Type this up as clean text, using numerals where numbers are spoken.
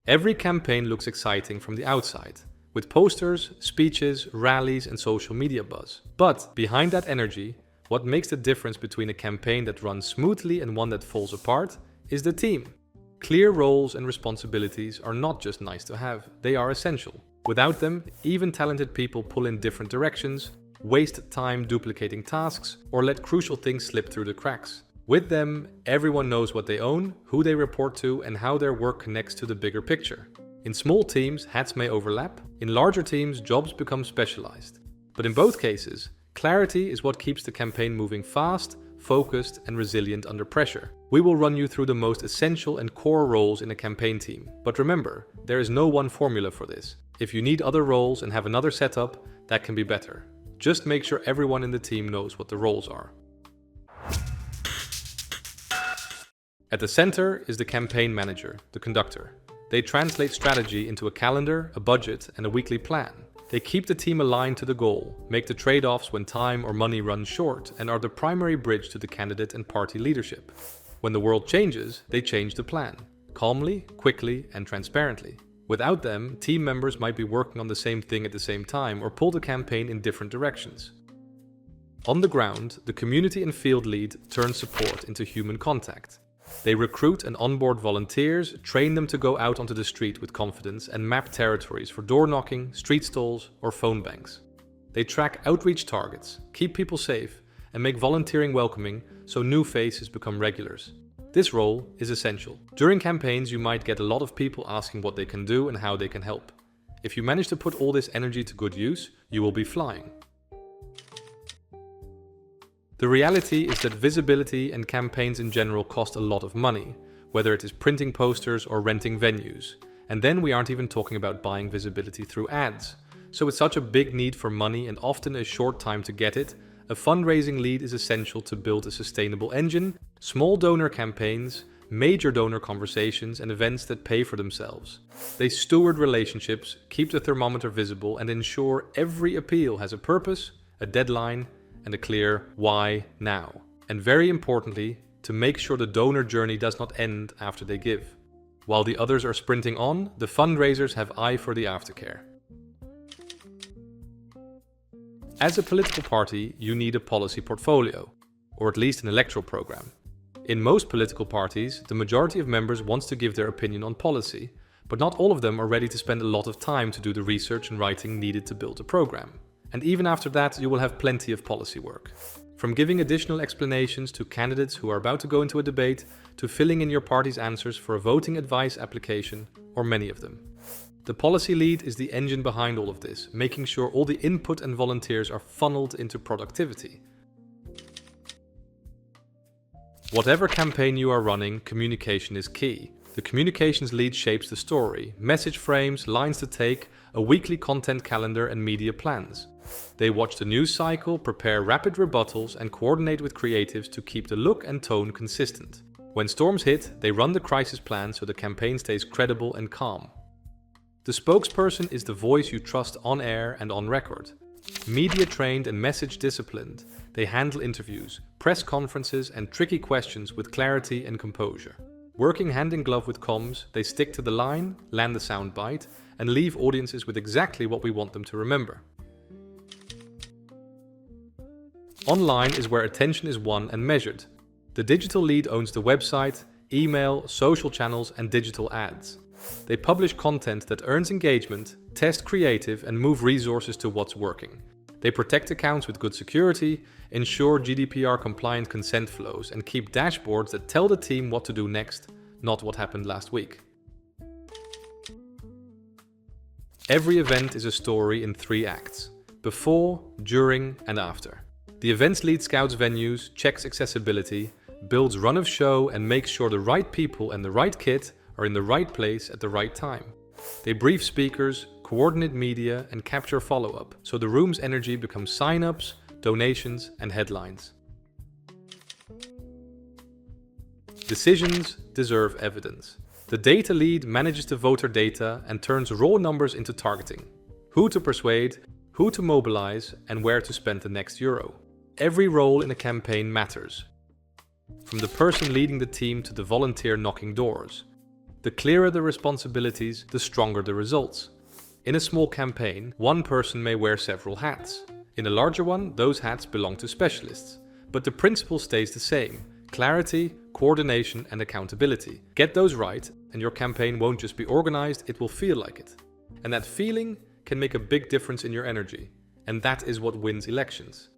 Every campaign looks exciting from the outside, with posters, speeches, rallies, and social media buzz. But behind that energy, what makes the difference between a campaign that runs smoothly and one that falls apart is the team. Clear roles and responsibilities are not just nice to have, they are essential. Without them, even talented people pull in different directions, waste time duplicating tasks, or let crucial things slip through the cracks. With them, everyone knows what they own, who they report to, and how their work connects to the bigger picture. In small teams, hats may overlap. In larger teams, jobs become specialized. But in both cases, clarity is what keeps the campaign moving fast, focused, and resilient under pressure. We will run you through the most essential and core roles in a campaign team. But remember, there is no one formula for this. If you need other roles and have another setup, that can be better. Just make sure everyone in the team knows what the roles are. At the center is the campaign manager, the conductor. They translate strategy into a calendar, a budget, and a weekly plan. They keep the team aligned to the goal, make the trade-offs when time or money runs short, and are the primary bridge to the candidate and party leadership. When the world changes, they change the plan, calmly, quickly, and transparently. Without them, team members might be working on the same thing at the same time or pull the campaign in different directions. On the ground, the community and field lead turn support into human contact. They recruit and onboard volunteers, train them to go out onto the street with confidence, and map territories for door knocking, street stalls, or phone banks. They track outreach targets, keep people safe, and make volunteering welcoming so new faces become regulars. This role is essential. During campaigns, you might get a lot of people asking what they can do and how they can help. If you manage to put all this energy to good use, you will be flying. The reality is that visibility and campaigns in general cost a lot of money, whether it is printing posters or renting venues. And then we aren't even talking about buying visibility through ads. So with such a big need for money and often a short time to get it, a fundraising lead is essential to build a sustainable engine, small donor campaigns, major donor conversations, and events that pay for themselves. They steward relationships, keep the thermometer visible, and ensure every appeal has a purpose, a deadline, and a clear why now. And very importantly, to make sure the donor journey does not end after they give. While the others are sprinting on, the fundraisers have eye for the aftercare. As a political party, you need a policy portfolio, or at least an electoral program. In most political parties, the majority of members wants to give their opinion on policy, but not all of them are ready to spend a lot of time to do the research and writing needed to build a program. And even after that, you will have plenty of policy work. From giving additional explanations to candidates who are about to go into a debate, to filling in your party's answers for a voting advice application, or many of them. The policy lead is the engine behind all of this, making sure all the input and volunteers are funneled into productivity. Whatever campaign you are running, communication is key. The communications lead shapes the story, message frames, lines to take, a weekly content calendar, and media plans. They watch the news cycle, prepare rapid rebuttals, and coordinate with creatives to keep the look and tone consistent. When storms hit, they run the crisis plan so the campaign stays credible and calm. The spokesperson is the voice you trust on air and on record. Media trained and message disciplined, they handle interviews, press conferences, and tricky questions with clarity and composure. Working hand in glove with comms, they stick to the line, land the soundbite, and leave audiences with exactly what we want them to remember. Online is where attention is won and measured. The digital lead owns the website, email, social channels, and digital ads. They publish content that earns engagement, test creative, and move resources to what's working. They protect accounts with good security, ensure GDPR-compliant consent flows, and keep dashboards that tell the team what to do next, not what happened last week. Every event is a story in 3 acts: before, during, and after. The events lead scouts venues, checks accessibility, builds run of show, and makes sure the right people and the right kit are in the right place at the right time. They brief speakers, coordinate media, and capture follow-up, so the room's energy becomes sign-ups, donations, and headlines. Decisions deserve evidence. The data lead manages the voter data and turns raw numbers into targeting. Who to persuade, who to mobilize, and where to spend the next euro. Every role in a campaign matters. From the person leading the team to the volunteer knocking doors. The clearer the responsibilities, the stronger the results. In a small campaign, one person may wear several hats. In a larger one, those hats belong to specialists. But the principle stays the same: clarity, coordination, and accountability. Get those right, and your campaign won't just be organized, it will feel like it. And that feeling can make a big difference in your energy. And that is what wins elections.